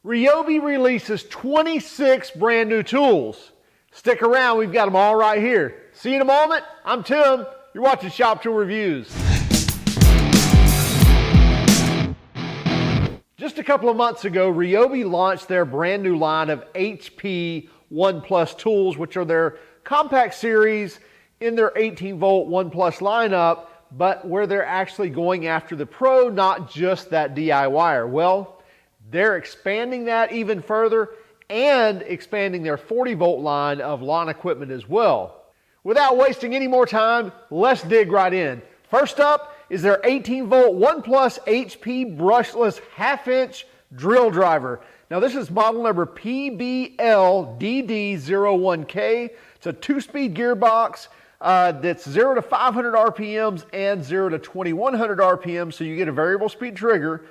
Ryobi releases 26 brand new tools. Stick around, we've got them all right here. See you in a moment. I'm Tim. You're watching Shop Tool Reviews. Just a couple of months ago, Ryobi launched their brand new line of HP 1 Plus tools, which are their compact series in their 18-volt 1 Plus lineup, but where they're actually going after the pro, not just that DIYer. Well, they're expanding that even further and expanding their 40-volt line of lawn equipment as well. Without wasting any more time, let's dig right in. First up is their 18-volt 1 Plus HP brushless half-inch drill driver. Now this is model number PBLDD01K. It's a 2-speed gearbox that's 0 to 500 RPMs and 0 to 2100 RPMs, so you get a variable speed trigger.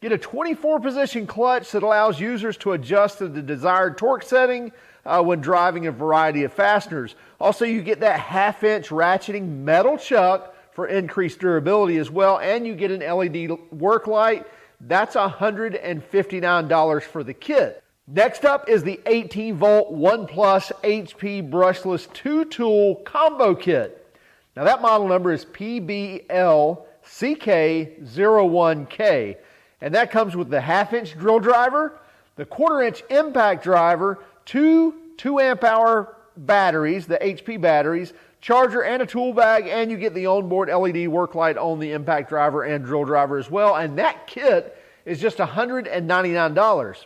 Get a 24-position clutch that allows users to adjust to the desired torque setting when driving a variety of fasteners. Also, you get that half-inch ratcheting metal chuck for increased durability as well, and you get an LED work light. That's $159 for the kit. Next up is the 18-volt 1 Plus HP brushless 2-tool combo kit. Now that model number is PBLCK01K. And that comes with the half-inch drill driver, the 1/4-inch impact driver, two 2-amp-hour batteries, the HP batteries, charger, and a tool bag, and you get the onboard LED work light on the impact driver and drill driver as well. And that kit is just $199.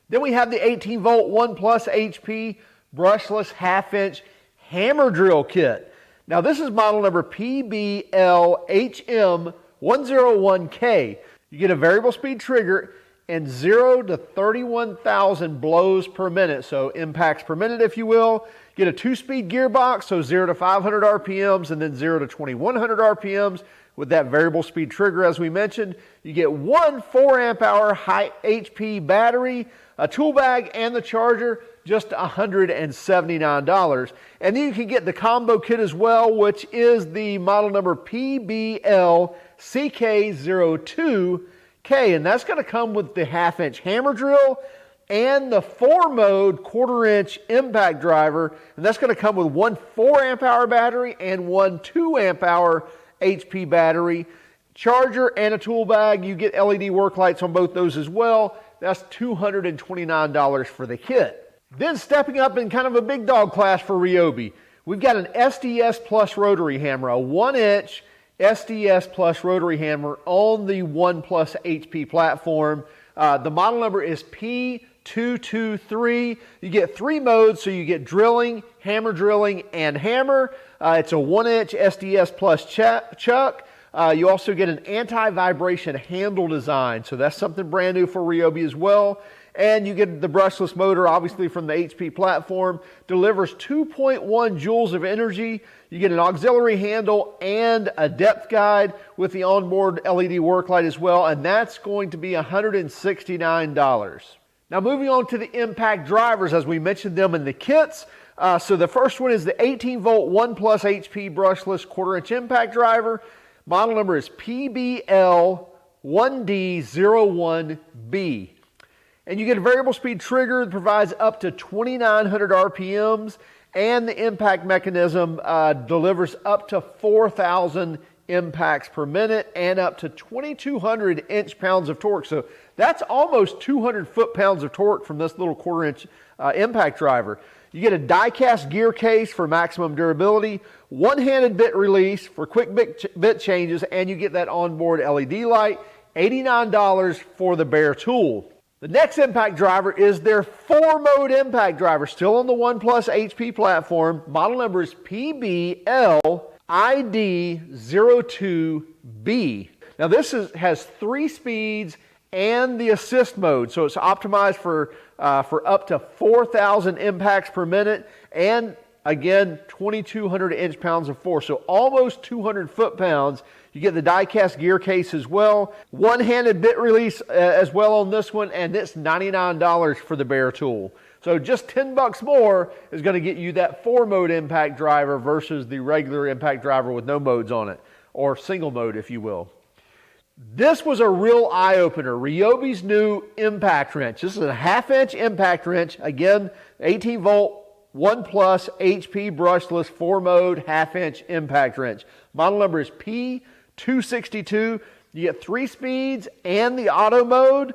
Then we have the 18-volt 1 Plus HP brushless half-inch hammer drill kit. Now this is model number PBLHM101K. You get a variable speed trigger and 0 to 31,000 blows per minute, so impacts per minute if you will. Get a 2-speed gearbox, so 0 to 500 RPMs and then 0 to 2100 RPMs with that variable speed trigger as we mentioned. You get one 4-amp-hour high HP battery, a tool bag, and the charger, just $179. And then you can get the combo kit as well, which is the model number PBLCK02K, and that's going to come with the half-inch hammer drill and the 4-mode 1/4-inch impact driver, and that's going to come with one 4-amp-hour battery and one 2-amp-hour HP battery, charger, and a tool bag. You get LED work lights on both those as well. That's $229 for the kit. Then stepping up in kind of a big dog class for Ryobi, we've got an SDS Plus rotary hammer, a 1-inch SDS Plus rotary hammer on the 1 Plus HP platform. The model number is P223. You get 3 modes, so you get drilling, and hammer. It's a 1-inch SDS Plus chuck. You also get an anti-vibration handle design, so that's something brand new for Ryobi as well. And you get the brushless motor, obviously from the HP platform, delivers 2.1 joules of energy. You get an auxiliary handle and a depth guide with the onboard LED work light as well, and that's going to be $169. Now moving on to the impact drivers, as we mentioned them in the kits. So the first one is the 18-volt 1 Plus HP brushless 1/4-inch impact driver. Model number is PBL1D01B. And you get a variable speed trigger that provides up to 2,900 RPMs, and the impact mechanism delivers up to 4,000 impacts per minute and up to 2,200 inch-pounds of torque. So that's almost 200 foot-pounds of torque from this little 1/4-inch impact driver. You get a die-cast gear case for maximum durability, one-handed bit release for quick bit changes, and you get that onboard LED light, $89 for the bare tool. The next impact driver is their 4-mode impact driver, still on the 1 Plus HP platform. Model number is PBLID02B. Now this has 3 speeds and the assist mode, so it's optimized for up to 4,000 impacts per minute, and again 2,200 inch-pounds of force, so almost 200 foot-pounds. You get the die-cast gear case as well, one-handed bit release as well on this one, and it's $99 for the bare tool. So just $10 more is going to get you that 4-mode impact driver versus the regular impact driver with no modes on it, or single mode if you will. This was a real eye-opener. Ryobi's new impact wrench. This is a 1/2-inch impact wrench. Again, 18 volt, 1 plus HP brushless 4-mode 1/2-inch impact wrench. Model number is P262. You get 3 speeds and the auto mode,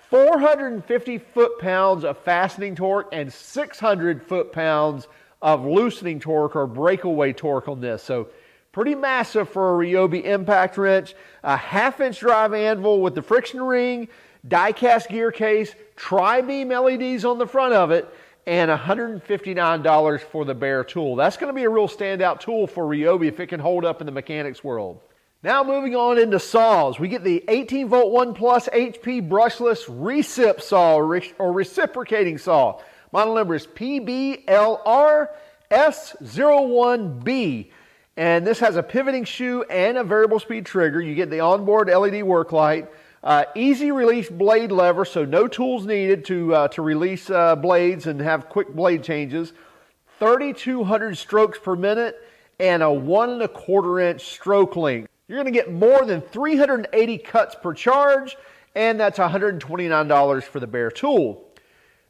450 foot-pounds of fastening torque and 600 foot-pounds of loosening torque or breakaway torque on this. So pretty massive for a Ryobi impact wrench. A 1/2-inch drive anvil with the friction ring, die-cast gear case, tri-beam LEDs on the front of it, and $159 for the bare tool. That's going to be a real standout tool for Ryobi if it can hold up in the mechanics world. Now moving on into saws, we get the 18 volt 1 plus HP brushless recip saw or reciprocating saw. Model number is PBLR-S01B. And this has a pivoting shoe and a variable speed trigger. You get the onboard LED work light, easy release blade lever, so no tools needed to release blades and have quick blade changes. 3,200 strokes per minute and a 1 1/4 inch stroke length. You're going to get more than 380 cuts per charge, and that's $129 for the bare tool.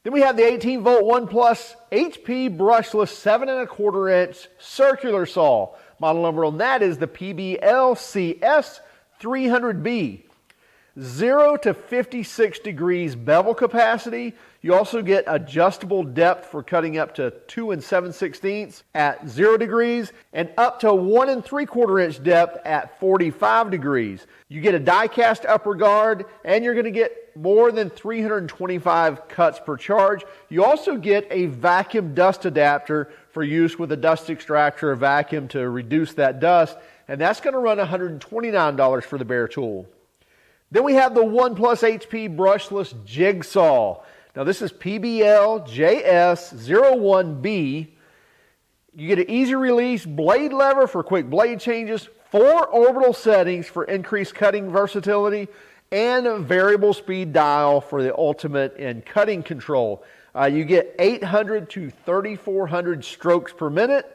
Then we have the 18 volt 1 plus HP brushless 7 1/4 inch circular saw. Model number on that is the PBLCS300B. 0 to 56 degrees bevel capacity. You also get adjustable depth for cutting up to 2 7/16 at 0 degrees and up to 1 3/4 inch depth at 45 degrees. You get a die-cast upper guard and you're going to get more than 325 cuts per charge. You also get a vacuum dust adapter for use with a dust extractor or vacuum to reduce that dust, and that's going to run $129 for the bare tool. Then we have the 1 plus HP brushless jigsaw. Now this is PBLJS01B. You get an easy release blade lever for quick blade changes, 4 orbital settings for increased cutting versatility, and a variable speed dial for the ultimate in cutting control. You get 800 to 3,400 strokes per minute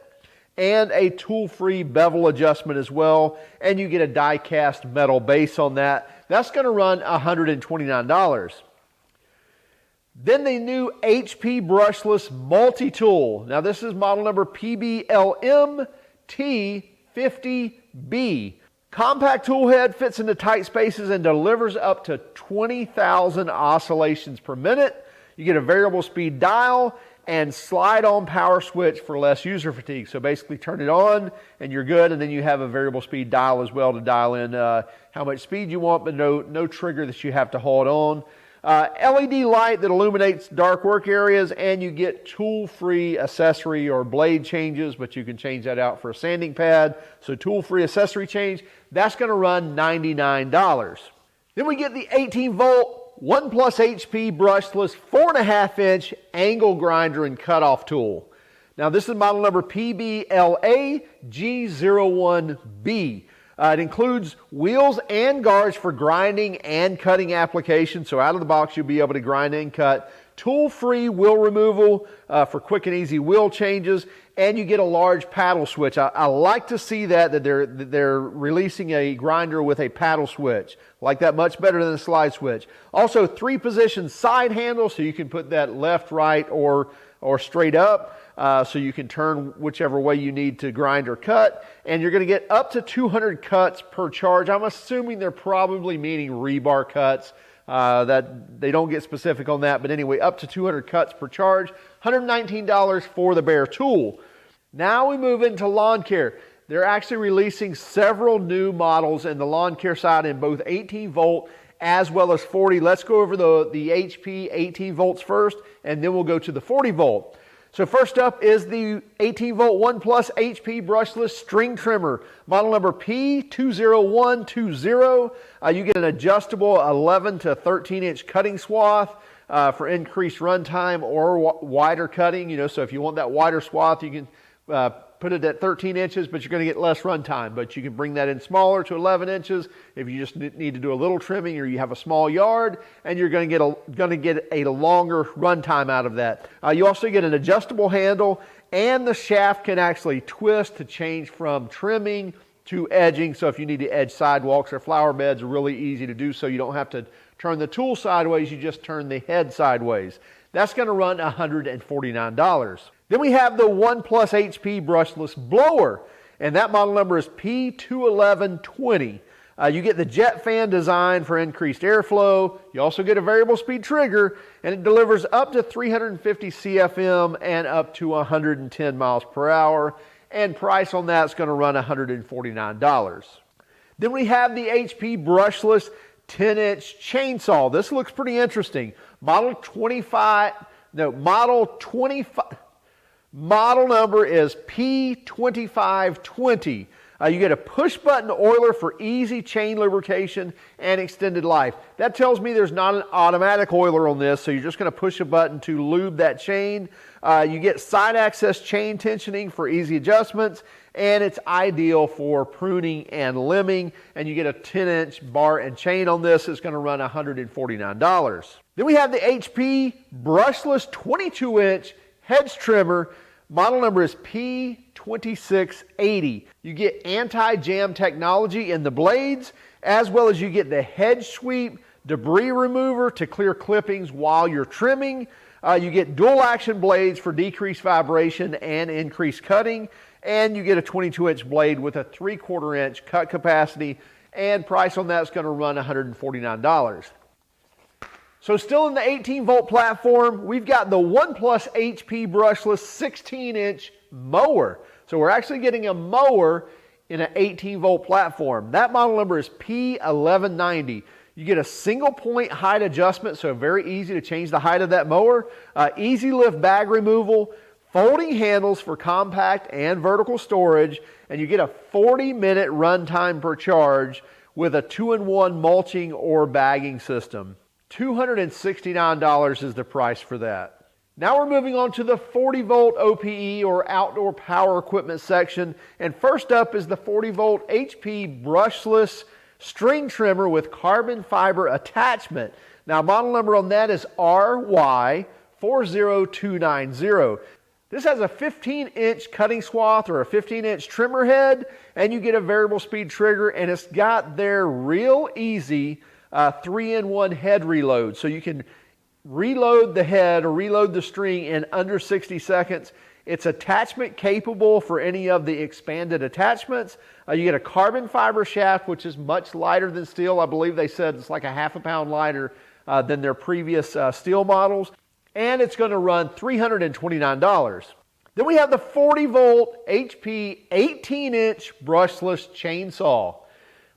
and a tool-free bevel adjustment as well, and you get a die-cast metal base on that. That's going to run $129. Then the new HP brushless multi-tool. Now this is model number PBLMT50B. Compact tool head, fits into tight spaces and delivers up to 20,000 oscillations per minute. You get a variable speed dial and slide-on power switch for less user fatigue. So basically turn it on and you're good, and then you have a variable speed dial as well to dial in how much speed you want, but no trigger that you have to hold on. LED light that illuminates dark work areas, and you get tool-free accessory or blade changes, but you can change that out for a sanding pad. So tool-free accessory change, that's going to run $99. Then we get the 18 volt 1 plus HP brushless 4 1/2 inch angle grinder and cutoff tool. Now this is model number PBLAG01B. It includes wheels and guards for grinding and cutting applications. So out of the box, you'll be able to grind and cut. Tool-free wheel removal for quick and easy wheel changes. And you get a large paddle switch. I like to see that they're releasing a grinder with a paddle switch. I like that much better than a slide switch. Also, 3-position side handle, so you can put that left, right, or straight up. So you can turn whichever way you need to grind or cut, and you're going to get up to 200 cuts per charge. I'm assuming they're probably meaning rebar cuts. That they don't get specific on that, but anyway, up to 200 cuts per charge. $119 for the bare tool. Now we move into lawn care. They're actually releasing several new models in the lawn care side in both 18 volt as well as 40. Let's go over the HP 18 volts first, and then we'll go to the 40 volt. So first up is the 18 volt 1 plus HP brushless string trimmer, model number P20120. You get an adjustable 11 to 13 inch cutting swath for increased runtime or wider cutting. So if you want that wider swath, you can put it at 13 inches, but you're going to get less runtime. But you can bring that in smaller to 11 inches if you just need to do a little trimming or you have a small yard, and you're going to get a longer runtime out of that. You also get an adjustable handle, and the shaft can actually twist to change from trimming to edging, so if you need to edge sidewalks or flower beds, really easy to do so. You don't have to turn the tool sideways, you just turn the head sideways. That's going to run $149. Then we have the 1+ HP brushless blower, and that model number is P21120. You get the jet fan design for increased airflow. You also get a variable speed trigger, and it delivers up to 350 CFM and up to 110 miles per hour. And price on that is going to run $149. Then we have the HP brushless 10-inch chainsaw. This looks pretty interesting. Model number is P2520. You get a push-button oiler for easy chain lubrication and extended life. That tells me there's not an automatic oiler on this, so you're just going to push a button to lube that chain. You get side access chain tensioning for easy adjustments, and it's ideal for pruning and limbing. And you get a 10-inch bar and chain on this. It's going to run $149. Then we have the HP brushless 22-inch hedge trimmer. Model number is P2680. You get anti-jam technology in the blades, as well as you get the hedge sweep debris remover to clear clippings while you're trimming. You get dual action blades for decreased vibration and increased cutting, and you get a 22-inch blade with a 3/4 inch cut capacity, and price on that is going to run $149. So still in the 18-volt platform, we've got the 1+ HP brushless 16-inch mower. So we're actually getting a mower in an 18-volt platform. That model number is P1190. You get a single point height adjustment, so very easy to change the height of that mower. Easy lift bag removal, folding handles for compact and vertical storage, and you get a 40-minute runtime per charge with a 2-in-1 mulching or bagging system. $269 is the price for that. Now we're moving on to the 40-volt OPE or outdoor power equipment section. And first up is the 40-volt HP brushless string trimmer with carbon fiber attachment. Now model number on that is RY40290. This has a 15-inch cutting swath or a 15-inch trimmer head, and you get a variable speed trigger, and it's got their real easy 3-in-1 head reload. So you can reload the head or reload the string in under 60 seconds. It's attachment capable for any of the expanded attachments. You get a carbon fiber shaft, which is much lighter than steel. I believe they said it's like a ½ a pound lighter than their previous steel models. And it's going to run $329. Then we have the 40-volt HP 18-inch brushless chainsaw.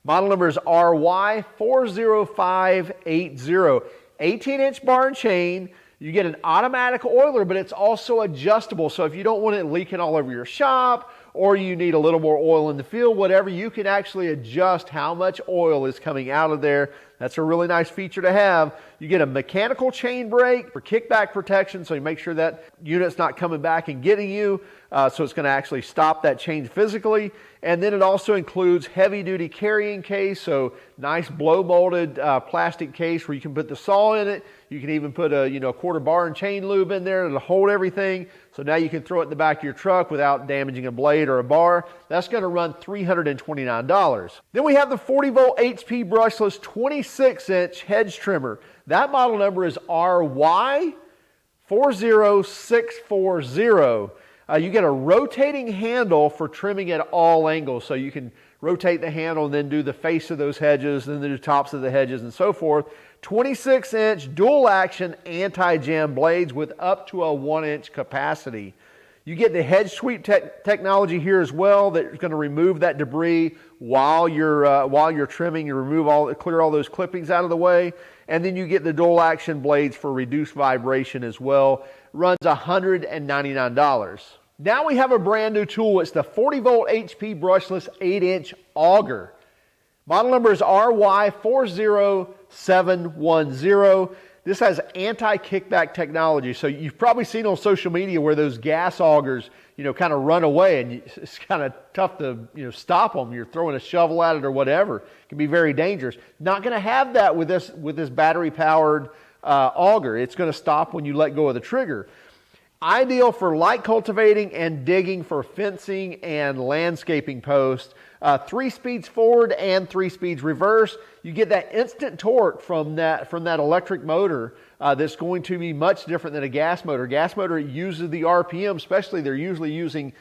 Model number is RY40580. 18-inch bar and chain. You get an automatic oiler, but it's also adjustable. So if you don't want it leaking all over your shop, or you need a little more oil in the field, whatever, you can actually adjust how much oil is coming out of there. That's a really nice feature to have. You get a mechanical chain brake for kickback protection, so you make sure that unit's not coming back and getting you. So it's going to actually stop that chain physically. And then it also includes heavy-duty carrying case, so nice blow-molded plastic case where you can put the saw in it. You can even put a quarter bar and chain lube in there to hold everything. So now you can throw it in the back of your truck without damaging a blade or a bar. That's going to run $329. Then we have the 40-volt HP brushless 26-inch hedge trimmer. That model number is RY40640. You get a rotating handle for trimming at all angles. So you can rotate the handle and then do the face of those hedges, then do the tops of the hedges and so forth. 26-inch dual action anti-jam blades with up to a 1-inch capacity. You get the hedge sweep technology here as well that's going to remove that debris while you're trimming. You clear all those clippings out of the way. And then you get the dual action blades for reduced vibration as well. Runs $199. Now we have a brand new tool. It's the 40-volt HP brushless 8-inch auger. Model number is RY40710. This has anti-kickback technology. So you've probably seen on social media where those gas augers, kind of run away, and it's kind of tough to, stop them. You're throwing a shovel at it or whatever. It can be very dangerous. Not going to have that with this battery-powered auger. It's going to stop when you let go of the trigger. Ideal for light cultivating and digging for fencing and landscaping posts. 3 speeds forward and 3 speeds reverse. You get that instant torque from that electric motor that's going to be much different than a gas motor. Gas motor uses the RPM, especially they're usually using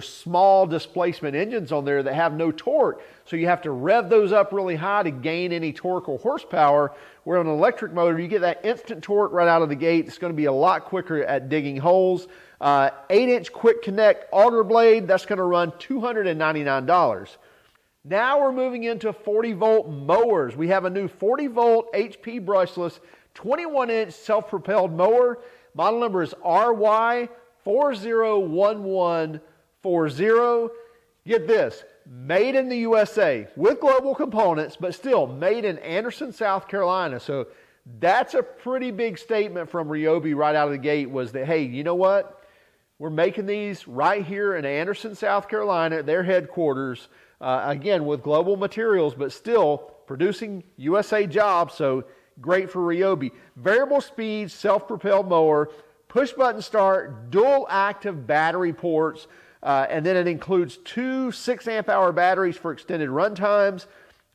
small displacement engines on there that have no torque. So you have to rev those up really high to gain any torque or horsepower. Where on an electric motor, you get that instant torque right out of the gate. It's going to be a lot quicker at digging holes. 8-inch quick connect auger blade, that's going to run $299. Now we're moving into 40-volt mowers. We have a new 40-volt HP brushless 21-inch self-propelled mower. Model number is RY401140. Get this, made in the USA with global components, but still made in Anderson, South Carolina. So that's a pretty big statement from Ryobi right out of the gate, was that, hey, you know what? We're making these right here in Anderson, South Carolina, their headquarters, again, with global materials, but still producing USA jobs, so great for Ryobi. Variable speed, self-propelled mower, push-button start, dual active battery ports, and then it includes 2 6-amp-hour batteries for extended run times,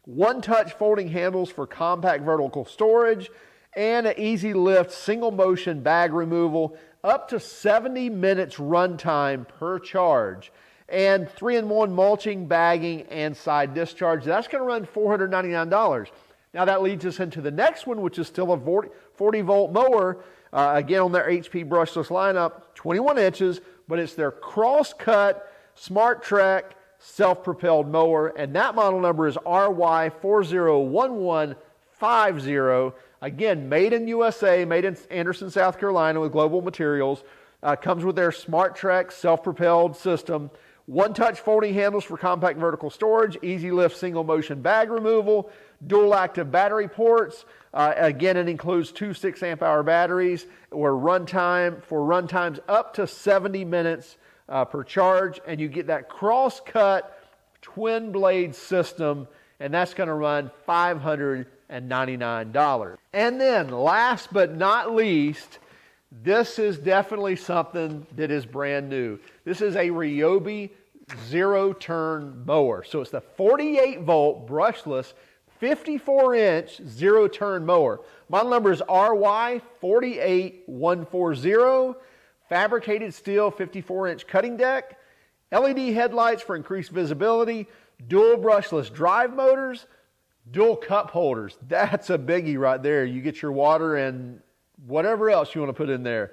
1-touch folding handles for compact vertical storage, and an easy lift single motion bag removal, up to 70 minutes run time per charge, and 3-in-1 mulching, bagging, and side discharge. That's going to run $499. Now that leads us into the next one, which is still a 40-volt mower, again on their HP brushless lineup, 21 inches, but it's their cross-cut Smart Trek self-propelled mower, and that model number is RY401150. Again, made in USA, made in Anderson, South Carolina with global materials. Comes with their Smart Trek self-propelled system. 1-touch folding handles for compact vertical storage. Easy lift single motion bag removal. Dual active battery ports. Again, it includes 2 6-amp-hour batteries or run times up to 70 minutes per charge. And you get that cross-cut twin blade system, and that's going to run $599. And then last but not least, this is definitely something that is brand new. This is a Ryobi zero-turn mower. So it's the 48-volt brushless 54-inch zero-turn mower. Model number is RY48140. Fabricated steel 54-inch cutting deck. LED headlights for increased visibility. Dual brushless drive motors. Dual cup holders. That's a biggie right there. You get your water and whatever else you want to put in there.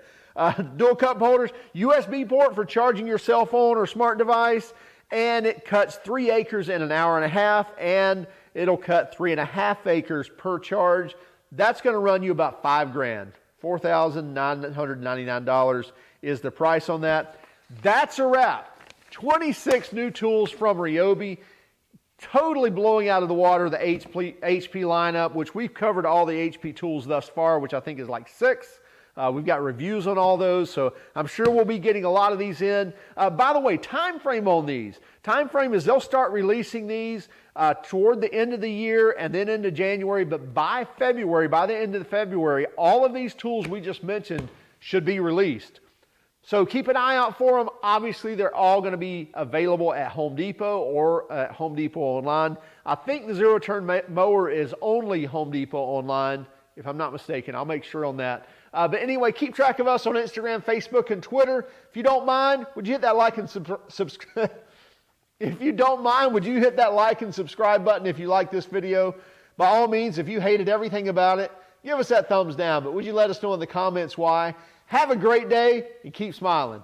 Dual cup holders, USB port for charging your cell phone or smart device, and it cuts 3 acres in an hour and a half, and it'll cut 3.5 acres per charge. That's going to run you about $5,000. $4,999 is the price on that. That's a wrap. 26 new tools from Ryobi. Totally blowing out of the water the HP lineup, which we've covered all the HP tools thus far, which I think is like 6. We've got reviews on all those, so I'm sure we'll be getting a lot of these in. By the way, time frame on these. Time frame is they'll start releasing these toward the end of the year and then into January, but by February, by the end of February, all of these tools we just mentioned should be released. So keep an eye out for them. Obviously, they're all going to be available at Home Depot or at Home Depot online. I think the zero-turn mower is only Home Depot online, if I'm not mistaken. I'll make sure on that. But anyway, keep track of us on Instagram, Facebook, and Twitter. If you don't mind, would you hit that like and subscribe? If you don't mind, would you hit that like and subscribe button if you like this video? By all means, if you hated everything about it, give us that thumbs down. But would you let us know in the comments why? Have a great day and keep smiling.